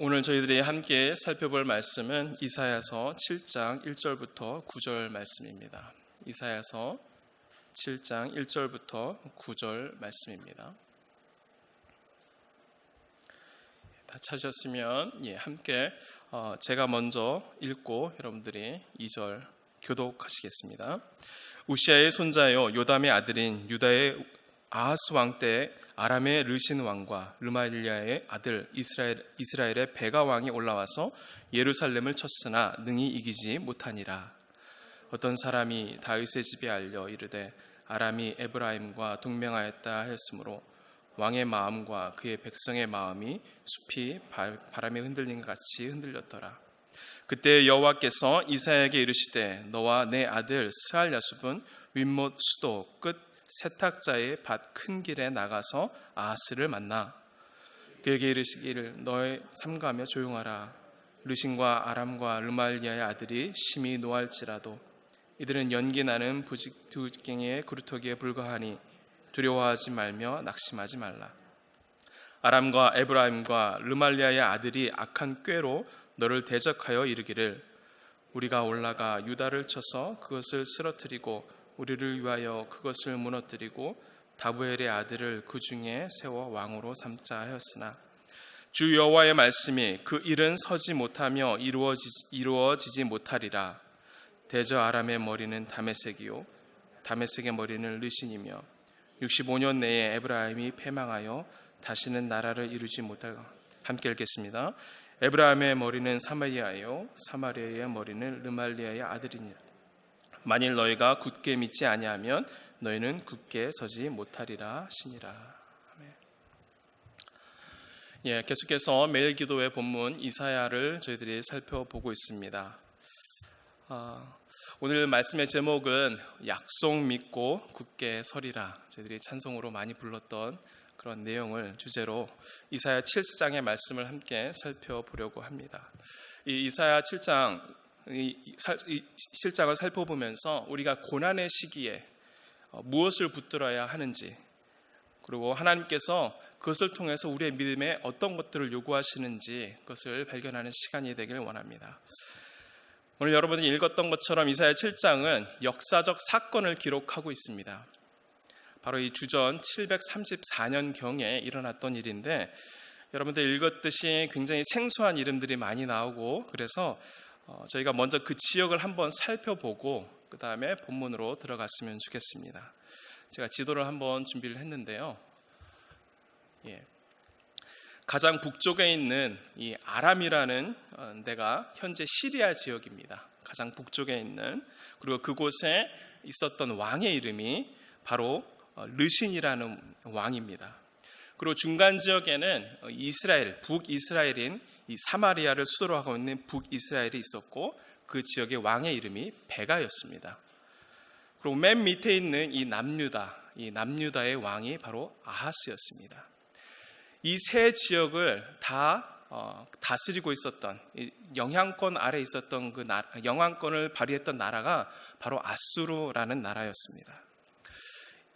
오늘 저희들이 함께 살펴볼 말씀은 이사야서 7장 1절부터 9절 말씀입니다. 이사야서 7장 1절부터 9절 말씀입니다. 다 찾으셨으면 함께 제가 먼저 읽고 여러분들이 2절 교독하시겠습니다. 우시아의 손자요 요담의 아들인 유다의 아하스 왕 때 아람의 르신 왕과 르말리아의 아들 이스라엘의 베가 왕이 올라와서 예루살렘을 쳤으나 능히 이기지 못하니라. 어떤 사람이 다윗의 집에 알려 이르되 아람이 에브라임과 동맹하였다 하였으므로 왕의 마음과 그의 백성의 마음이 숲이 바람에 흔들린 것 같이 흔들렸더라. 그때 여호와께서 이사야에게 이르시되 너와 내 아들 스알야숲은 윗못 수도 끝 세탁자의 밭 큰 길에 나가서 아하스를 만나 그에게 이르시기를 너의 삼가며 조용하라. 르신과 아람과 르말리아의 아들이 심히 노할지라도 이들은 연기 나는 부직갱이의 그루터기에 불과하니 두려워하지 말며 낙심하지 말라. 아람과 에브라임과 르말리아의 아들이 악한 꾀로 너를 대적하여 이르기를 우리가 올라가 유다를 쳐서 그것을 쓰러뜨리고 우리를 위하여 그것을 무너뜨리고 다부엘의 아들을 그 중에 세워 왕으로 삼자 하였으나 주 여호와의 말씀이 그 일은 서지 못하며 이루어지지 못하리라. 대저 아람의 머리는 다메섹이요 다메섹의 머리는 르신이며 65년 내에 에브라임이 패망하여 다시는 나라를 이루지 못할. 함께 읽겠습니다. 에브라임의 머리는 사마리아요 사마리아의 머리는 르말리아의 아들이니라. 만일 너희가 굳게 믿지 아니하면 너희는 굳게 서지 못하리라 하시니라. 계속해서 매일 기도의 본문 이사야를 저희들이 살펴보고 있습니다. 오늘 말씀의 제목은 약속 믿고 굳게 서리라. 저희들이 찬송으로 많이 불렀던 그런 내용을 주제로 이사야 7장의 말씀을 함께 살펴보려고 합니다. 이 이사야 7장을 살펴보면서 우리가 고난의 시기에 무엇을 붙들어야 하는지, 그리고 하나님께서 그것을 통해서 우리의 믿음에 어떤 것들을 요구하시는지 그것을 발견하는 시간이 되길 원합니다. 오늘 여러분이 읽었던 것처럼 이사야 7장은 역사적 사건을 기록하고 있습니다. 바로 이 주전 734년경에 일어났던 일인데, 여러분들 읽었듯이 굉장히 생소한 이름들이 많이 나오고, 그래서 저희가 먼저 그 지역을 한번 살펴보고 그 다음에 본문으로 들어갔으면 좋겠습니다. 제가 지도를 한번 준비를 했는데요. 가장 북쪽에 있는 이 아람이라는 데가 현재 시리아 지역입니다. 가장 북쪽에 있는, 그리고 그곳에 있었던 왕의 이름이 바로 르신이라는 왕입니다. 그리고 중간 지역에는 북이스라엘인 이 사마리아를 수도로 하고 있는 북이스라엘이 있었고, 그 지역의 왕의 이름이 베가였습니다. 그리고 맨 밑에 있는 이 남유다의 왕이 바로 아하스였습니다. 이 세 지역을 다 다스리고 있었던, 영향권 아래 있었던 영향권을 발휘했던 나라가 바로 아수르라는 나라였습니다.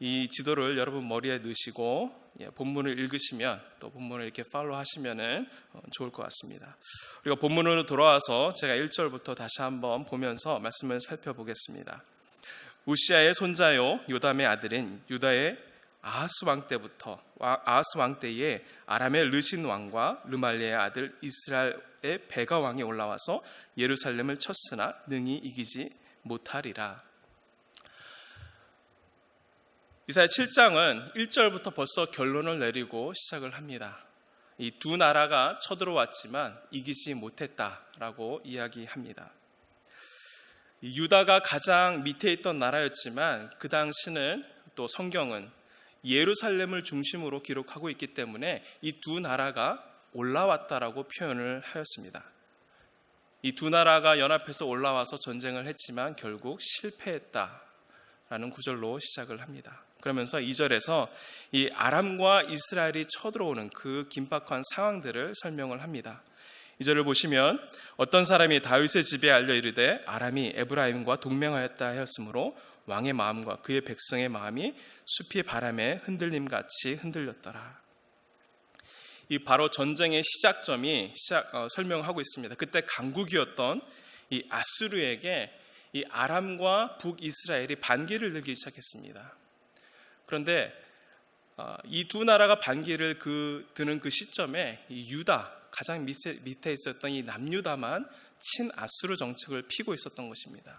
이 지도를 여러분 머리에 넣으시고 본문을 읽으시면, 또 본문을 이렇게 팔로우 하시면 좋을 것 같습니다. 우리가 본문으로 돌아와서 제가 1절부터 다시 한번 보면서 말씀을 살펴보겠습니다. 우시아의 손자요 요담의 아들인 유다의 아하스 왕 때에 아람의 르신 왕과 르말리아의 아들 이스라엘의 베가 왕이 올라와서 예루살렘을 쳤으나 능히 이기지 못하리라. 이사야 7장은 1절부터 벌써 결론을 내리고 시작을 합니다. 이 두 나라가 쳐들어왔지만 이기지 못했다라고 이야기합니다. 유다가 가장 밑에 있던 나라였지만 그 당시는, 또 성경은 예루살렘을 중심으로 기록하고 있기 때문에 이 두 나라가 올라왔다라고 표현을 하였습니다. 이 두 나라가 연합해서 올라와서 전쟁을 했지만 결국 실패했다라는 구절로 시작을 합니다. 그러면서 2절에서 이 아람과 이스라엘이 쳐들어오는 그 긴박한 상황들을 설명을 합니다. 2절을 보시면 어떤 사람이 다윗의 집에 알려 이르되 아람이 에브라임과 동맹하였다 하였으므로 왕의 마음과 그의 백성의 마음이 숲이 바람에 흔들림같이 흔들렸더라. 이 바로 전쟁의 시작점이 설명하고 있습니다. 그때 강국이었던 이 아수르에게 이 아람과 북이스라엘이 반기를 들기 시작했습니다. 그런데 이 두 나라가 반기를 드는 그 시점에 이 유다, 가장 밑에 있었던 이 남유다만 친아수르 정책을 피고 있었던 것입니다.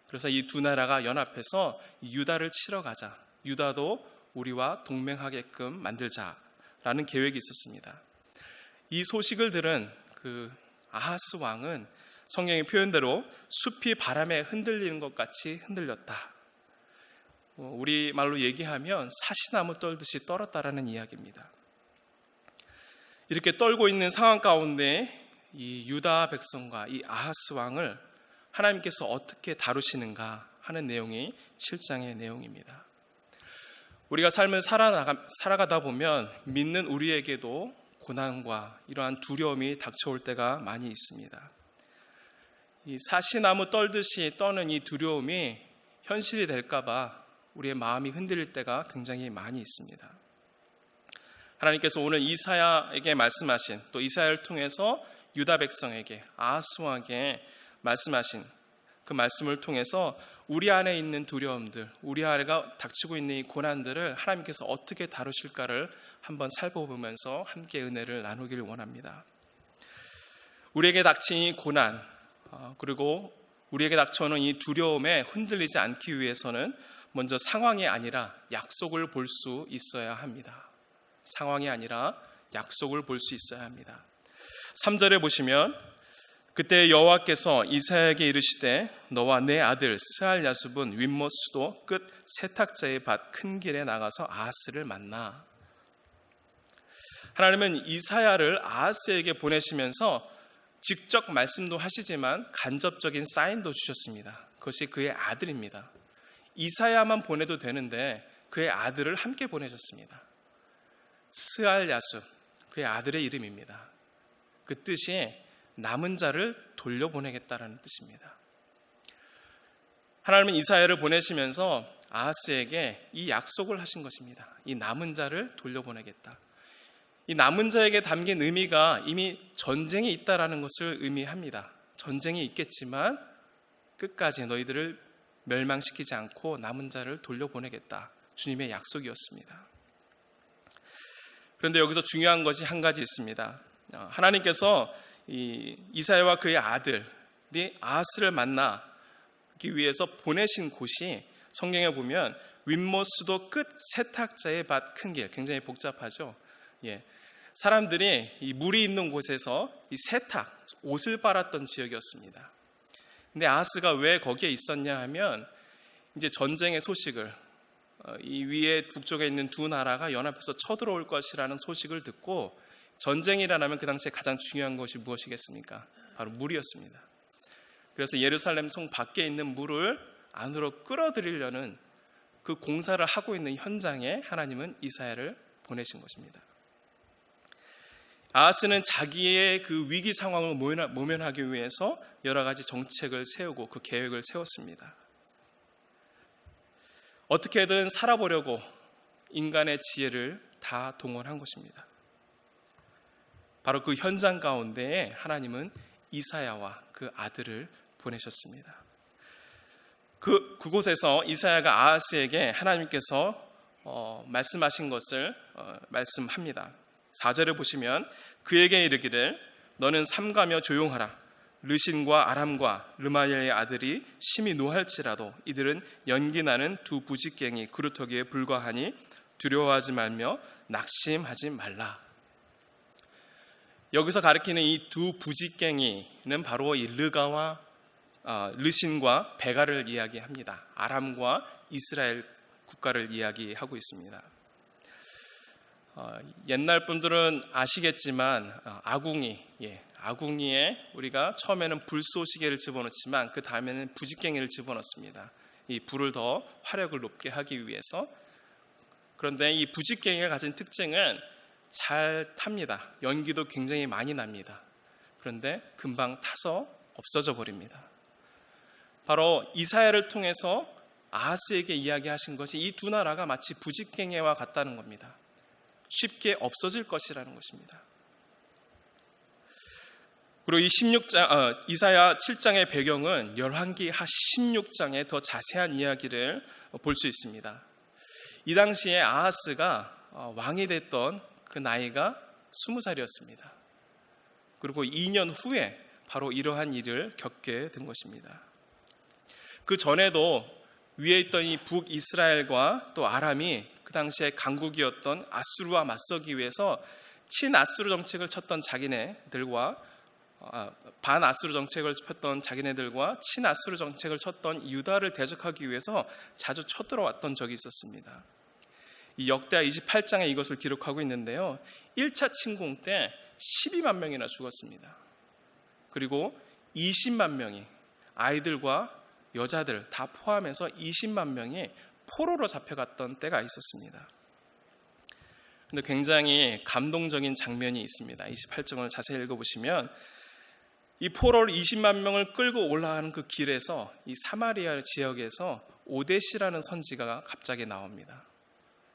그래서 이 두 나라가 연합해서 유다를 치러 가자, 유다도 우리와 동맹하게끔 만들자라는 계획이 있었습니다. 이 소식을 들은 그 아하스 왕은 성경의 표현대로 숲이 바람에 흔들리는 것 같이 흔들렸다. 우리 말로 얘기하면 사시나무 떨듯이 떨었다라는 이야기입니다. 이렇게 떨고 있는 상황 가운데 이 유다 백성과 이 아하스 왕을 하나님께서 어떻게 다루시는가 하는 내용이 7장의 내용입니다. 우리가 삶을 살아가다 보면 믿는 우리에게도 고난과 이러한 두려움이 닥쳐올 때가 많이 있습니다. 이 사시나무 떨듯이 떠는 이 두려움이 현실이 될까봐 우리의 마음이 흔들릴 때가 굉장히 많이 있습니다. 하나님께서 오늘 이사야에게 말씀하신, 또 이사야를 통해서 유다 백성에게, 아하스 왕에게 말씀하신 그 말씀을 통해서 우리 안에 있는 두려움들, 우리 안에가 닥치고 있는 이 고난들을 하나님께서 어떻게 다루실까를 한번 살펴보면서 함께 은혜를 나누기를 원합니다. 우리에게 닥친 이 고난, 그리고 우리에게 닥쳐오는 이 두려움에 흔들리지 않기 위해서는 먼저 상황이 아니라 약속을 볼 수 있어야 합니다. 상황이 아니라 약속을 볼 수 있어야 합니다. 3절에 보시면 그때 여호와께서 이사야에게 이르시되 너와 내 아들 스알야숲은 윗모스도 끝 세탁자의 밭 큰 길에 나가서 아하스를 만나. 하나님은 이사야를 아하스에게 보내시면서 직접 말씀도 하시지만 간접적인 사인도 주셨습니다. 그것이 그의 아들입니다. 이사야만 보내도 되는데 그의 아들을 함께 보내셨습니다. 스알야숲, 그의 아들의 이름입니다. 그 뜻이 남은 자를 돌려보내겠다라는 뜻입니다. 하나님은 이사야를 보내시면서 아하스에게 이 약속을 하신 것입니다. 이 남은 자를 돌려보내겠다. 이 남은 자에게 담긴 의미가 이미 전쟁이 있다라는 것을 의미합니다. 전쟁이 있겠지만 끝까지 너희들을 멸망시키지 않고 남은 자를 돌려보내겠다. 주님의 약속이었습니다. 그런데 여기서 중요한 것이 한 가지 있습니다. 하나님께서 이사야와 그의 아들이 아하스를 만나기 위해서 보내신 곳이 성경에 보면 윗모스도 끝 세탁자의 밭 큰 길, 굉장히 복잡하죠. 사람들이 이 물이 있는 곳에서 이 세탁, 옷을 빨았던 지역이었습니다. 근데 아하스가 왜 거기에 있었냐 하면 이제 전쟁의 소식을, 이 위에 북쪽에 있는 두 나라가 연합해서 쳐들어올 것이라는 소식을 듣고, 전쟁이 일어나면 그 당시에 가장 중요한 것이 무엇이겠습니까? 바로 물이었습니다. 그래서 예루살렘 성 밖에 있는 물을 안으로 끌어들이려는 그 공사를 하고 있는 현장에 하나님은 이사야를 보내신 것입니다. 아하스는 자기의 그 위기 상황을 모면하기 위해서 여러 가지 정책을 세우고 그 계획을 세웠습니다. 어떻게든 살아보려고 인간의 지혜를 다 동원한 것입니다. 바로 그 현장 가운데에 하나님은 이사야와 그 아들을 보내셨습니다. 그곳에서 이사야가 아하스에게 하나님께서 말씀하신 것을 말씀합니다. 4절을 보시면 그에게 이르기를 너는 삼가며 조용하라. 르신과 아람과 르마야의 아들이 심히 노할지라도 이들은 연기나는 두 부직갱이 그루터기에 불과하니 두려워하지 말며 낙심하지 말라. 여기서 가리키는 이 두 부직갱이는 바로 이 르신과 베가를 이야기합니다. 아람과 이스라엘 국가를 이야기하고 있습니다. 옛날 분들은 아시겠지만 아궁이에 우리가 처음에는 불쏘시개를 집어넣지만 그 다음에는 부직갱이를 집어넣습니다. 이 불을 더 화력을 높게 하기 위해서. 그런데 이 부직갱이가 가진 특징은 잘 탑니다. 연기도 굉장히 많이 납니다. 그런데 금방 타서 없어져 버립니다. 바로 이사야를 통해서 아하스에게 이야기하신 것이 이 두 나라가 마치 부직갱이와 같다는 겁니다. 쉽게 없어질 것이라는 것입니다. 그리고 이 이사야 7장의 배경은 열왕기하 16장의 더 자세한 이야기를 볼 수 있습니다. 이 당시에 아하스가 왕이 됐던 그 나이가 20살이었습니다. 그리고 2년 후에 바로 이러한 일을 겪게 된 것입니다. 그 전에도 위에 있던 이 북이스라엘과 또 아람이 그 당시에 강국이었던 아수르와 맞서기 위해서 친아수르 정책을 쳤던 자기네들과 반아수르 정책을 폈던 자기네들과 친아수르 정책을 쳤던 유다를 대적하기 위해서 자주 쳐들어왔던 적이 있었습니다. 이 역대하 28장에 이것을 기록하고 있는데요, 1차 침공 때 12만 명이나 죽었습니다. 그리고 20만 명이, 아이들과 여자들 다 포함해서 20만 명이 포로로 잡혀갔던 때가 있었습니다. 근데 굉장히 감동적인 장면이 있습니다. 28장을 자세히 읽어보시면 이 포로를 20만 명을 끌고 올라가는 그 길에서 이 사마리아 지역에서 오데시라는 선지자가 갑자기 나옵니다.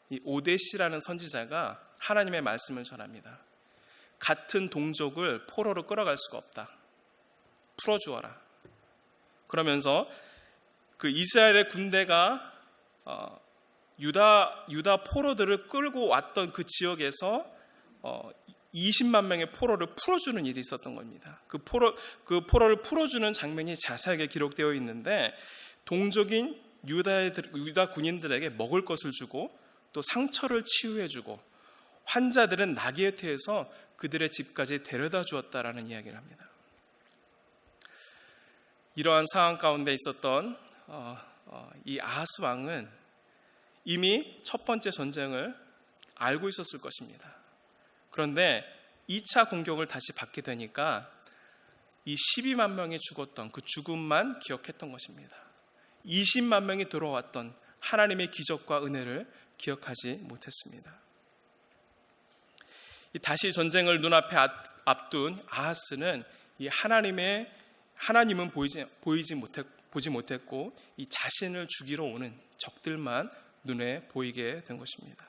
이 오데시라는 선지자가 하나님의 말씀을 전합니다. 같은 동족을 포로로 끌어갈 수가 없다. 풀어주어라. 그러면서 그 이스라엘의 군대가 유다 포로들을 끌고 왔던 그 지역에서 20만 명의 포로를 풀어주는 일이 있었던 겁니다. 그 포로를 풀어주는 장면이 자세하게 기록되어 있는데, 동족인 유다 군인들에게 먹을 것을 주고 또 상처를 치유해주고 환자들은 나게트에서 그들의 집까지 데려다 주었다라는 이야기를 합니다. 이러한 상황 가운데 있었던 이 아하스 왕은 이미 첫 번째 전쟁을 알고 있었을 것입니다. 그런데 2차 공격을 다시 받게 되니까 이 12만 명이 죽었던 그 죽음만 기억했던 것입니다. 20만 명이 들어왔던 하나님의 기적과 은혜를 기억하지 못했습니다. 다시 전쟁을 눈앞에 앞둔 아하스는 이 하나님은 보지 못했고 이 자신을 죽이러 오는 적들만 눈에 보이게 된 것입니다.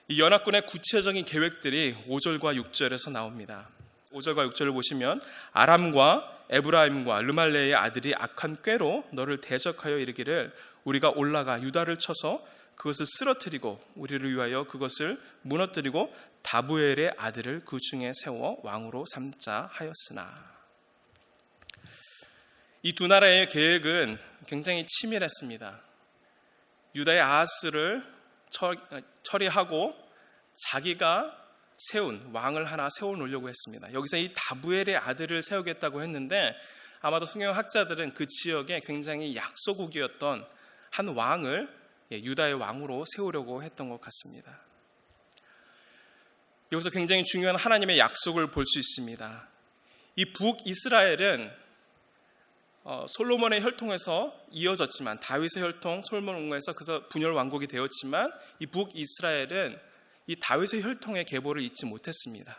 이 연합군의 구체적인 계획들이 5절과 6절에서 나옵니다. 5절과 6절을 보시면 아람과 에브라임과 르말레의 아들이 악한 꾀로 너를 대적하여 이르기를 우리가 올라가 유다를 쳐서 그것을 쓰러뜨리고 우리를 위하여 그것을 무너뜨리고 다부엘의 아들을 그 중에 세워 왕으로 삼자 하였으나. 이 두 나라의 계획은 굉장히 치밀했습니다. 유다의 아하스를 처리하고 자기가 세운 왕을 하나 세워놓으려고 했습니다. 여기서 이 다부엘의 아들을 세우겠다고 했는데 아마도 성경학자들은 그 지역에 굉장히 약소국이었던 한 왕을 유다의 왕으로 세우려고 했던 것 같습니다. 여기서 굉장히 중요한 하나님의 약속을 볼 수 있습니다. 이 북이스라엘은 솔로몬의 혈통에서 이어졌지만, 다윗의 혈통, 솔로몬 왕에서 그래서 분열 왕국이 되었지만, 이 북이스라엘은 이 다윗의 혈통의 계보를 잊지 못했습니다.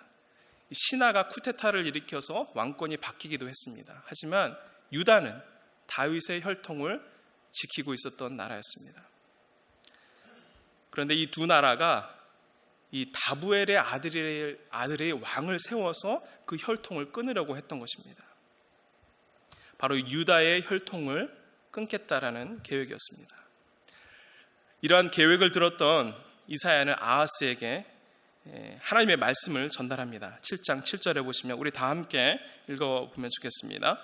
신하가 쿠데타를 일으켜서 왕권이 바뀌기도 했습니다. 하지만 유다는 다윗의 혈통을 지키고 있었던 나라였습니다. 그런데 이 두 나라가 이 다부엘의 아들의 왕을 세워서 그 혈통을 끊으려고 했던 것입니다. 바로 유다의 혈통을 끊겠다라는 계획이었습니다. 이러한 계획을 들었던 이사야는 아하스에게 하나님의 말씀을 전달합니다. 7장 7절에 보시면 우리 다 함께 읽어보면 좋겠습니다.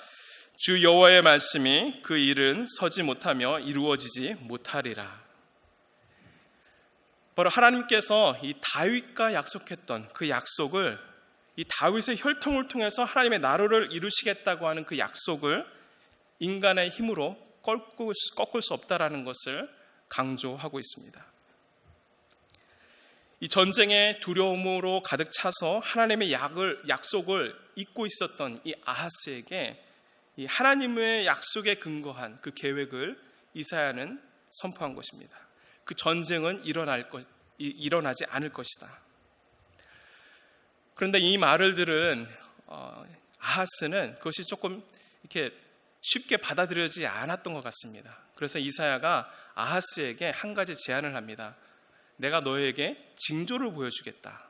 주 여호와의 말씀이 그 일은 서지 못하며 이루어지지 못하리라. 바로 하나님께서 이 다윗과 약속했던 그 약속을, 이 다윗의 혈통을 통해서 하나님의 나라를 이루시겠다고 하는 그 약속을 인간의 힘으로 꺾을 수 없다라는 것을 강조하고 있습니다. 이 전쟁의 두려움으로 가득 차서 하나님의 약속을 잊고 있었던 이 아하스에게 이 하나님의 약속에 근거한 그 계획을 이사야는 선포한 것입니다. 그 전쟁은 일어나지 않을 것이다. 그런데 이 말을 들은 아하스는 그것이 조금 이렇게 쉽게 받아들여지지 않았던 것 같습니다. 그래서 이사야가 아하스에게 한 가지 제안을 합니다. 내가 너에게 징조를 보여주겠다.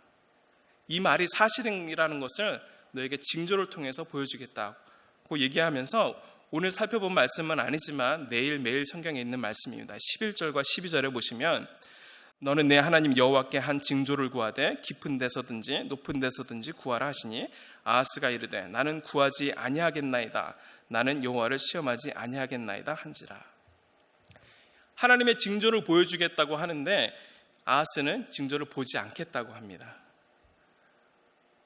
이 말이 사실이라는 것을 너에게 징조를 통해서 보여주겠다고 얘기하면서 오늘 살펴본 말씀은 아니지만 매일 성경에 있는 말씀입니다. 11절과 12절에 보시면 너는 내 하나님 여호와께 한 징조를 구하되 깊은 데서든지 높은 데서든지 구하라 하시니 아하스가 이르되 나는 구하지 아니하겠나이다. 나는 여호와를 시험하지 아니하겠나이다 한지라. 하나님의 징조를 보여주겠다고 하는데 아하스는 징조를 보지 않겠다고 합니다.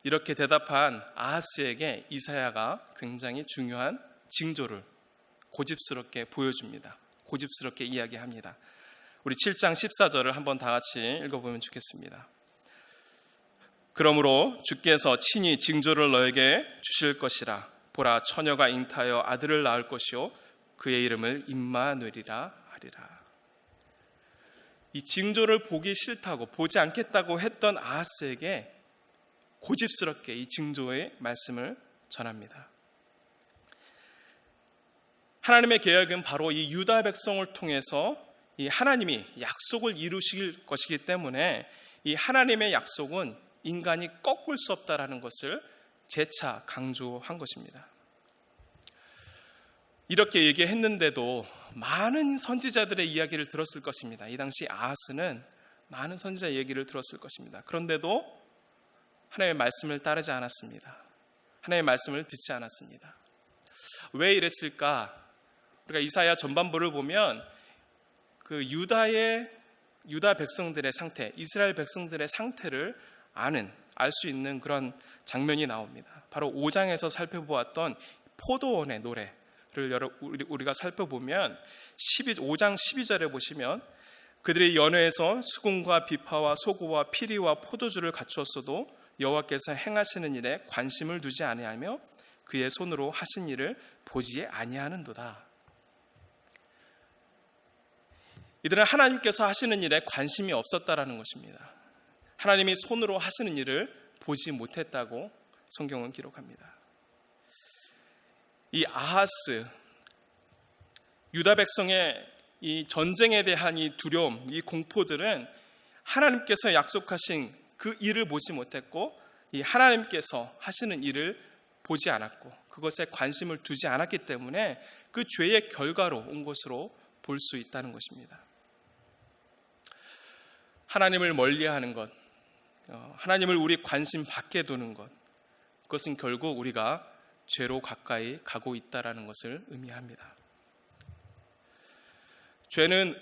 이렇게 대답한 아하스에게 이사야가 굉장히 중요한 징조를 고집스럽게 보여줍니다. 고집스럽게 이야기합니다. 우리 7장 14절을 한번 다 같이 읽어보면 좋겠습니다. 그러므로 주께서 친히 징조를 너에게 주실 것이라. 보라, 처녀가 잉타하여 아들을 낳을 것이요 그의 이름을 임마누엘이라 하리라. 이 징조를 보기 싫다고, 보지 않겠다고 했던 아하스에게 고집스럽게 이 징조의 말씀을 전합니다. 하나님의 계획은 바로 이 유다 백성을 통해서 이 하나님이 약속을 이루실 것이기 때문에 이 하나님의 약속은 인간이 꺾을 수 없다라는 것을 재차 강조한 것입니다. 이렇게 얘기했는데도 많은 선지자들의 이야기를 들었을 것입니다. 이 당시 아하스는 많은 선지자 얘기를 들었을 것입니다. 그런데도 하나님의 말씀을 따르지 않았습니다. 하나님의 말씀을 듣지 않았습니다. 왜 이랬을까? 우리가 이사야 전반부를 보면 그 유다 백성들의 상태, 이스라엘 백성들의 상태를 알 수 있는 그런 장면이 나옵니다. 바로 5장에서 살펴보았던 포도원의 노래를 우리가 살펴보면 5장 12절에 보시면 그들의 연회에서 수금과 비파와 소고와 피리와 포도주를 갖추었어도 여호와께서 행하시는 일에 관심을 두지 아니하며 그의 손으로 하신 일을 보지 아니하는도다. 이들은 하나님께서 하시는 일에 관심이 없었다라는 것입니다. 하나님이 손으로 하시는 일을 보지 못했다고 성경은 기록합니다. 이 아하스, 유다 백성의 이 전쟁에 대한 이 두려움, 이 공포들은 하나님께서 약속하신 그 일을 보지 못했고 이 하나님께서 하시는 일을 보지 않았고 그것에 관심을 두지 않았기 때문에 그 죄의 결과로 온 것으로 볼 수 있다는 것입니다. 하나님을 멀리하는 것, 하나님을 우리 관심 밖에 두는 것, 그것은 결국 우리가 죄로 가까이 가고 있다는 것을 의미합니다. 죄는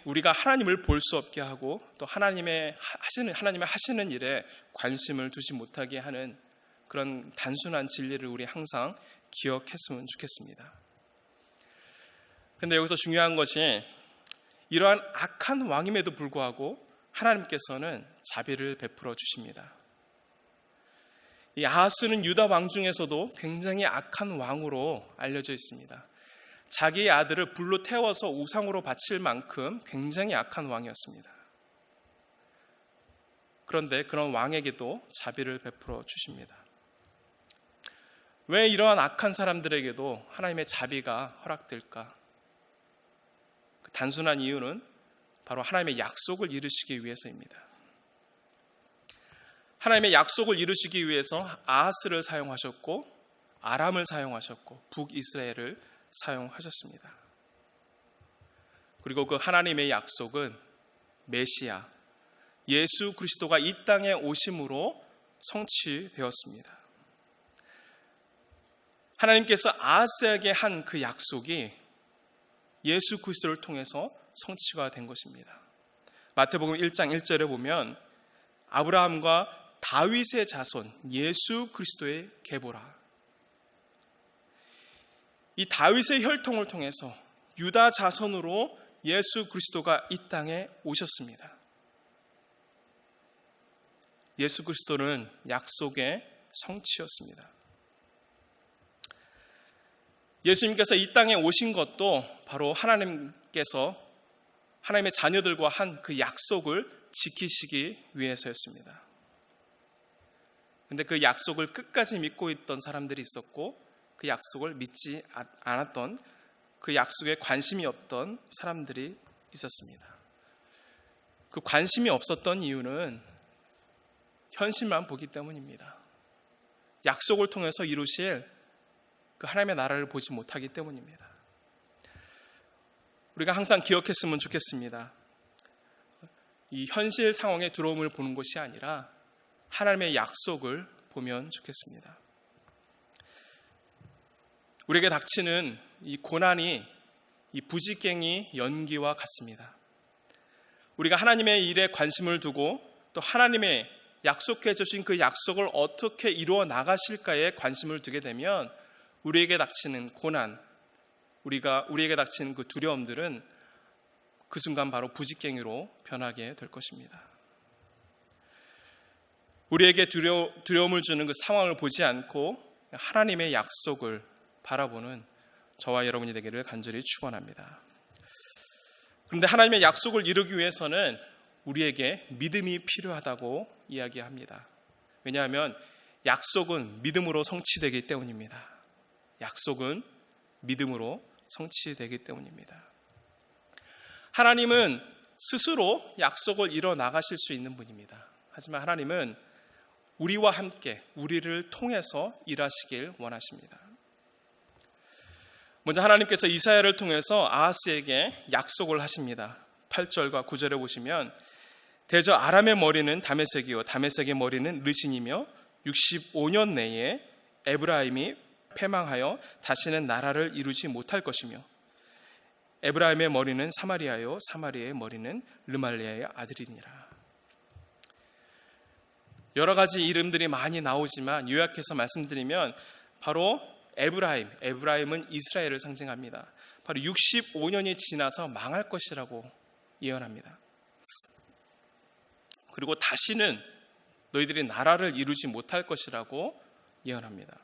우리가 하나님을 볼 수 없게 하고 또 하나님의 하시는 일에 관심을 두지 못하게 하는 그런 단순한 진리를 우리 항상 기억했으면 좋겠습니다. 그런데 여기서 중요한 것이 이러한 악한 왕임에도 불구하고 하나님께서는 자비를 베풀어 주십니다. 이 아하스는 유다 왕 중에서도 굉장히 악한 왕으로 알려져 있습니다. 자기의 아들을 불로 태워서 우상으로 바칠 만큼 굉장히 악한 왕이었습니다. 그런데 그런 왕에게도 자비를 베풀어 주십니다. 왜 이러한 악한 사람들에게도 하나님의 자비가 허락될까? 그 단순한 이유는 바로 하나님의 약속을 이루시기 위해서입니다. 하나님의 약속을 이루시기 위해서 아하스를 사용하셨고 아람을 사용하셨고 북이스라엘을 사용하셨습니다. 그리고 그 하나님의 약속은 메시아 예수 그리스도가 이 땅에 오심으로 성취되었습니다. 하나님께서 아하스에게 한 그 약속이 예수 그리스도를 통해서 성취가 된 것입니다. 마태복음 1장 1절에 보면 아브라함과 다윗의 자손 예수 그리스도의 계보라. 이 다윗의 혈통을 통해서 유다 자손으로 예수 그리스도가 이 땅에 오셨습니다. 예수 그리스도는 약속의 성취였습니다. 예수님께서 이 땅에 오신 것도 바로 하나님께서 하나님의 자녀들과 한 그 약속을 지키시기 위해서였습니다. 그런데 그 약속을 끝까지 믿고 있던 사람들이 있었고 그 약속을 믿지 않았던, 그 약속에 관심이 없던 사람들이 있었습니다. 그 관심이 없었던 이유는 현실만 보기 때문입니다. 약속을 통해서 이루실 그 하나님의 나라를 보지 못하기 때문입니다. 우리가 항상 기억했으면 좋겠습니다. 이 현실 상황의 두려움을 보는 것이 아니라 하나님의 약속을 보면 좋겠습니다. 우리에게 닥치는 이 고난이 이 부지깽이 연기와 같습니다. 우리가 하나님의 일에 관심을 두고 또 하나님의 약속해 주신 그 약속을 어떻게 이루어 나가실까에 관심을 두게 되면 우리에게 닥치는 고난, 우리에게 닥치는 그 두려움들은 그 순간 바로 부지깽이로 변하게 될 것입니다. 우리에게 두려움을 주는 그 상황을 보지 않고 하나님의 약속을 바라보는 저와 여러분이 되기를 간절히 축원합니다. 그런데 하나님의 약속을 이루기 위해서는 우리에게 믿음이 필요하다고 이야기합니다. 왜냐하면 약속은 믿음으로 성취되기 때문입니다. 약속은 믿음으로 성취되기 때문입니다. 하나님은 스스로 약속을 이뤄 나가실 수 있는 분입니다. 하지만 하나님은 우리와 함께 우리를 통해서 일하시길 원하십니다. 먼저 하나님께서 이사야를 통해서 아하스에게 약속을 하십니다. 8절과 9절에 보시면 대저 아람의 머리는 다메섹이요 다메섹의 머리는 르신이며 65년 내에 에브라임이 패망하여 다시는 나라를 이루지 못할 것이며 에브라임의 머리는 사마리아요 사마리아의 머리는 르말리아의 아들이니라. 여러 가지 이름들이 많이 나오지만 요약해서 말씀드리면 바로 에브라임은 이스라엘을 상징합니다. 바로 65년이 지나서 망할 것이라고 예언합니다. 그리고 다시는 너희들이 나라를 이루지 못할 것이라고 예언합니다.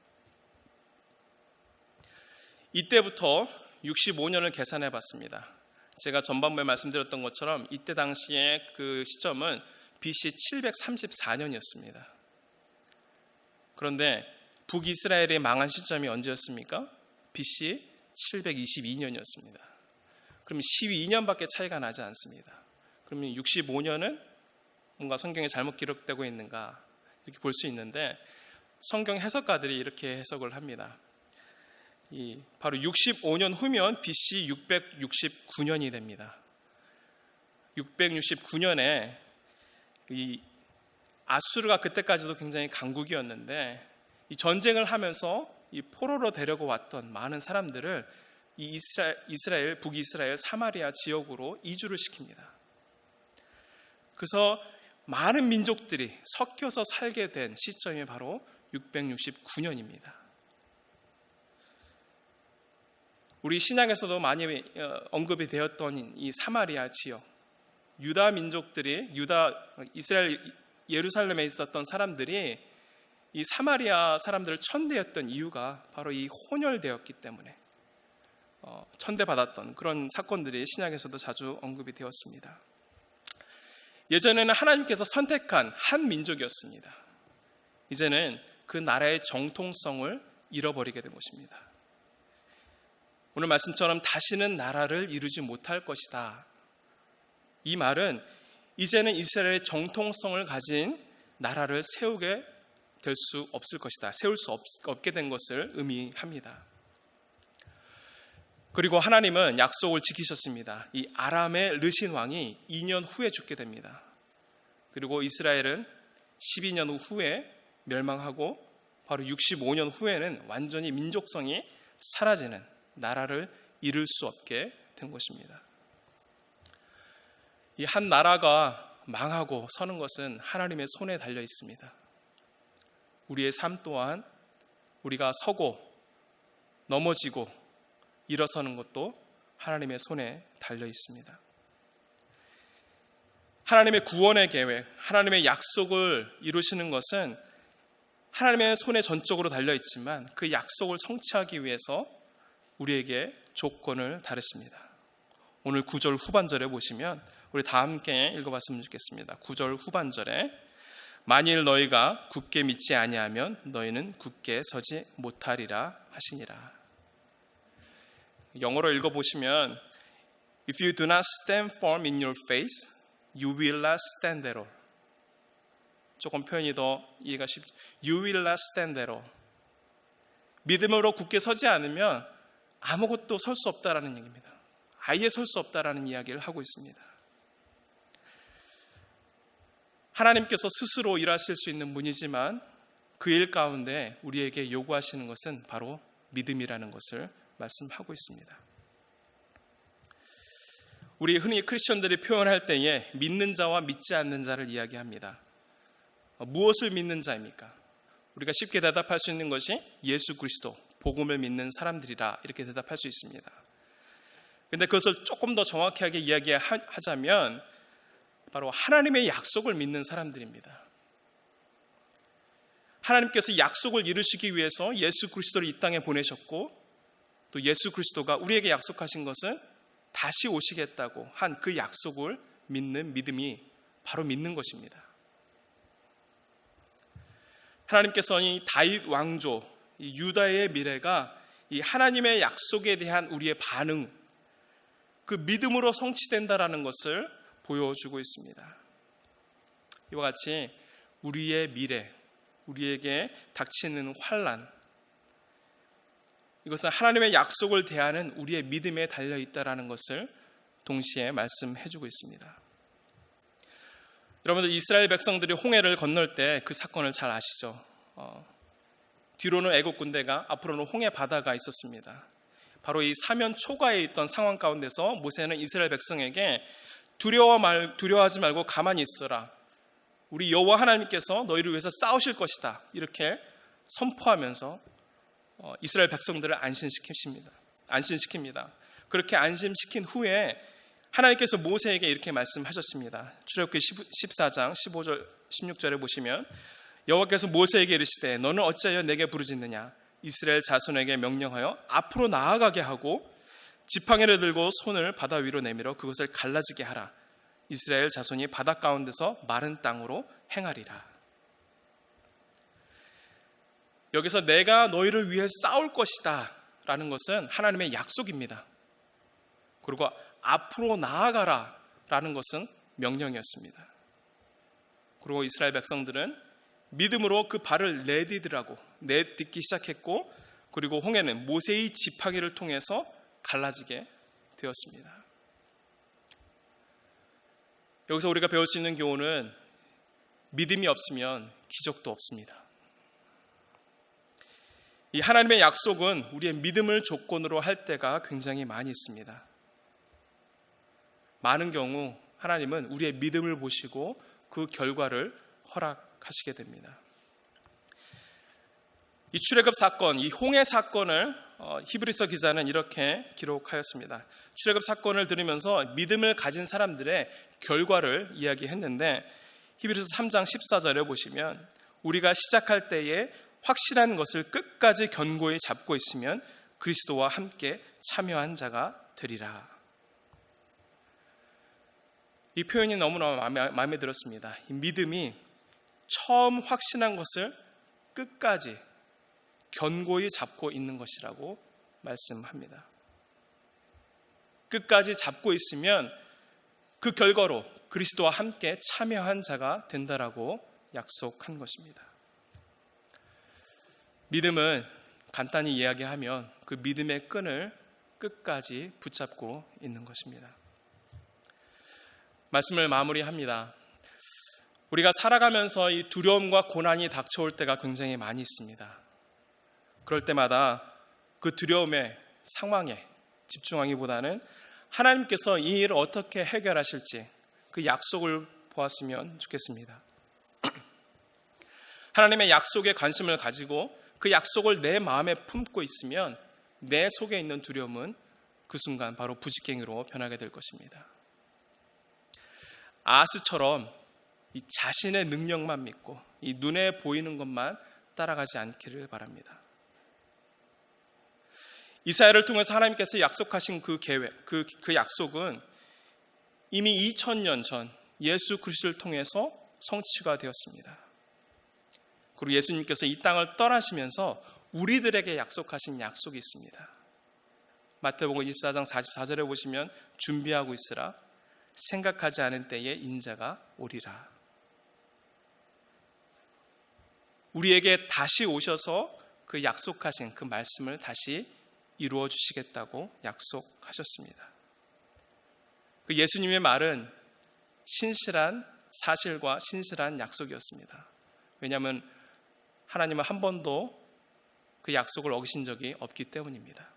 이때부터 65년을 계산해 봤습니다. 제가 전반부에 말씀드렸던 것처럼 이때 당시에 그 시점은 BC 734년이었습니다. 그런데 북이스라엘이 망한 시점이 언제였습니까? BC 722년이었습니다. 그럼 12년밖에 차이가 나지 않습니다. 그러면 65년은 뭔가 성경에 잘못 기록되고 있는가 이렇게 볼 수 있는데 성경 해석가들이 이렇게 해석을 합니다. 바로 65년 후면 BC 669년이 됩니다. 669년에 이 아수르가 그때까지도 굉장히 강국이었는데 이 전쟁을 하면서 이 포로로 데려고 왔던 많은 사람들을 이 이스라엘 북이스라엘 사마리아 지역으로 이주를 시킵니다. 그래서 많은 민족들이 섞여서 살게 된 시점이 바로 669년입니다. 우리 신약에서도 많이 언급이 되었던 이 사마리아 지역, 유다 민족들이 이스라엘 예루살렘에 있었던 사람들이 이 사마리아 사람들을 천대했던 이유가 바로 이 혼혈되었기 때문에 천대받았던 그런 사건들이 신약에서도 자주 언급이 되었습니다. 예전에는 하나님께서 선택한 한 민족이었습니다. 이제는 그 나라의 정통성을 잃어버리게 된 것입니다. 오늘 말씀처럼 다시는 나라를 이루지 못할 것이다. 이 말은 이제는 이스라엘의 정통성을 가진 나라를 세우게 될 수 없을 것이다. 세울 수 없게 된 것을 의미합니다. 그리고 하나님은 약속을 지키셨습니다. 이 아람의 르신 왕이 2년 후에 죽게 됩니다. 그리고 이스라엘은 12년 후에 멸망하고 바로 65년 후에는 완전히 민족성이 사라지는 나라를 이룰 수 없게 된 것입니다. 이 한 나라가 망하고 서는 것은 하나님의 손에 달려 있습니다. 우리의 삶 또한 우리가 서고 넘어지고 일어서는 것도 하나님의 손에 달려 있습니다. 하나님의 구원의 계획, 하나님의 약속을 이루시는 것은 하나님의 손에 전적으로 달려 있지만 그 약속을 성취하기 위해서 우리에게 조건을 다루십니다. 오늘 9절 후반절에 보시면 우리 다 함께 읽어봤으면 좋겠습니다. 9절 후반절에 만일 너희가 굳게 믿지 아니하면 너희는 굳게 서지 못하리라 하시니라. 영어로 읽어보시면 If you do not stand firm in your faith, You will not stand at all. 조금 표현이 더 이해가 쉽죠. You will not stand at all. 믿음으로 굳게 서지 않으면 아무것도 설 수 없다라는 얘기입니다. 아예 설 수 없다라는 이야기를 하고 있습니다. 하나님께서 스스로 일하실 수 있는 분이지만 그 일 가운데 우리에게 요구하시는 것은 바로 믿음이라는 것을 말씀하고 있습니다. 우리 흔히 크리스천들이 표현할 때에 믿는 자와 믿지 않는 자를 이야기합니다. 무엇을 믿는 자입니까? 우리가 쉽게 대답할 수 있는 것이 예수 그리스도, 복음을 믿는 사람들이라 이렇게 대답할 수 있습니다. 그런데 그것을 조금 더 정확하게 이야기하자면 바로 하나님의 약속을 믿는 사람들입니다. 하나님께서 약속을 이루시기 위해서 예수 그리스도를 이 땅에 보내셨고 또 예수 그리스도가 우리에게 약속하신 것은 다시 오시겠다고 한 그 약속을 믿는 믿음이 바로 믿는 것입니다. 하나님께서 이 다윗 왕조, 이 유다의 미래가 이 하나님의 약속에 대한 우리의 반응, 그 믿음으로 성취된다라는 것을 보여주고 있습니다. 이와 같이 우리의 미래, 우리에게 닥치는 환난, 이것은 하나님의 약속을 대하는 우리의 믿음에 달려있다라는 것을 동시에 말씀해주고 있습니다. 여러분들 이스라엘 백성들이 홍해를 건널 때 그 사건을 잘 아시죠? 뒤로는 애국 군대가, 앞으로는 홍해 바다가 있었습니다. 바로 이 사면 초가에 있던 상황 가운데서 모세는 이스라엘 백성에게 두려워하지 말고 가만히 있어라. 우리 여호와 하나님께서 너희를 위해서 싸우실 것이다. 이렇게 선포하면서 이스라엘 백성들을 안심시킵니다. 그렇게 안심시킨 후에 하나님께서 모세에게 이렇게 말씀하셨습니다. 출애굽기 14장 15절 16절에 보시면 여호와께서 모세에게 이르시되 너는 어찌하여 내게 부르짖느냐 이스라엘 자손에게 명령하여 앞으로 나아가게 하고 지팡이를 들고 손을 바다 위로 내밀어 그것을 갈라지게 하라. 이스라엘 자손이 바다 가운데서 마른 땅으로 행하리라. 여기서 내가 너희를 위해 싸울 것이다 라는 것은 하나님의 약속입니다. 그리고 앞으로 나아가라 라는 것은 명령이었습니다. 그리고 이스라엘 백성들은 믿음으로 그 발을 내딛기 시작했고, 그리고 홍해는 모세의 지팡이를 통해서 갈라지게 되었습니다. 여기서 우리가 배울 수 있는 교훈은 믿음이 없으면 기적도 없습니다. 이 하나님의 약속은 우리의 믿음을 조건으로 할 때가 굉장히 많이 있습니다. 많은 경우 하나님은 우리의 믿음을 보시고 그 결과를 허락하시게 됩니다. 이 출애굽 사건, 이 홍해 사건을 히브리서 기자는 이렇게 기록하였습니다. 출애굽 사건을 들으면서 믿음을 가진 사람들의 결과를 이야기했는데 히브리서 3장 14절에 보시면 우리가 시작할 때에 확실한 것을 끝까지 견고히 잡고 있으면 그리스도와 함께 참여한 자가 되리라. 이 표현이 너무나 마음에 들었습니다. 이 믿음이 처음 확신한 것을 끝까지 견고히 잡고 있는 것이라고 말씀합니다. 끝까지 잡고 있으면 그 결과로 그리스도와 함께 참여한 자가 된다라고 약속한 것입니다. 믿음은 간단히 이야기하면 그 믿음의 끈을 끝까지 붙잡고 있는 것입니다. 말씀을 마무리합니다. 우리가 살아가면서 이 두려움과 고난이 닥쳐올 때가 굉장히 많이 있습니다. 그럴 때마다 그 두려움의 상황에 집중하기보다는 하나님께서 이 일을 어떻게 해결하실지 그 약속을 보았으면 좋겠습니다. 하나님의 약속에 관심을 가지고 그 약속을 내 마음에 품고 있으면 내 속에 있는 두려움은 그 순간 바로 부직갱이로 변하게 될 것입니다. 아하스처럼 이 자신의 능력만 믿고 이 눈에 보이는 것만 따라가지 않기를 바랍니다. 이사야를 통해서 하나님께서 약속하신 그 계획, 그 약속은 이미 2000년 전 예수 그리스도를 통해서 성취가 되었습니다. 그리고 예수님께서 이 땅을 떠나시면서 우리들에게 약속하신 약속이 있습니다. 마태복음 24장 44절에 보시면 준비하고 있으라 생각하지 않은 때에 인자가 오리라. 우리에게 다시 오셔서 그 약속하신 그 말씀을 다시 이루어 주시겠다고 약속하셨습니다. 그 예수님의 말은 신실한 사실과 신실한 약속이었습니다. 왜냐하면 하나님은 한 번도 그 약속을 어기신 적이 없기 때문입니다.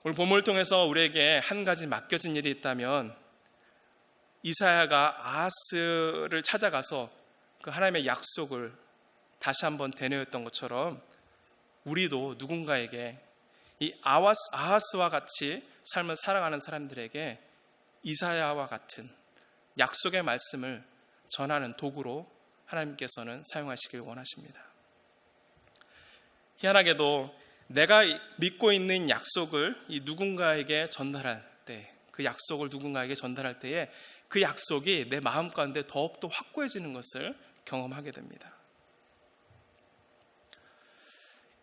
오늘 본문을 통해서 우리에게 한 가지 맡겨진 일이 있다면, 이사야가 아하스를 찾아가서 그 하나님의 약속을 다시 한번 되뇌었던 것처럼 우리도 누군가에게 이 아하스와 같이 삶을 살아가는 사람들에게 이사야와 같은 약속의 말씀을 전하는 도구로 하나님께서는 사용하시길 원하십니다. 희한하게도 내가 믿고 있는 약속을 이 누군가에게 전달할 때, 그 약속을 누군가에게 전달할 때에 그 약속이 내 마음 가운데 더욱더 확고해지는 것을 경험하게 됩니다.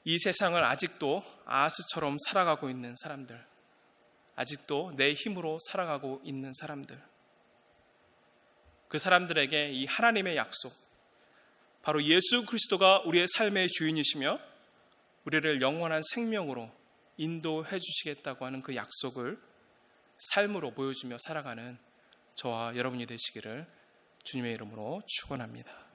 이 세상을 아직도 아하스처럼 살아가고 있는 사람들, 아직도 내 힘으로 살아가고 있는 사람들, 그 사람들에게 이 하나님의 약속, 바로 예수 그리스도가 우리의 삶의 주인이시며 우리를 영원한 생명으로 인도해 주시겠다고 하는 그 약속을 삶으로 보여주며 살아가는 저와 여러분이 되시기를 주님의 이름으로 축원합니다.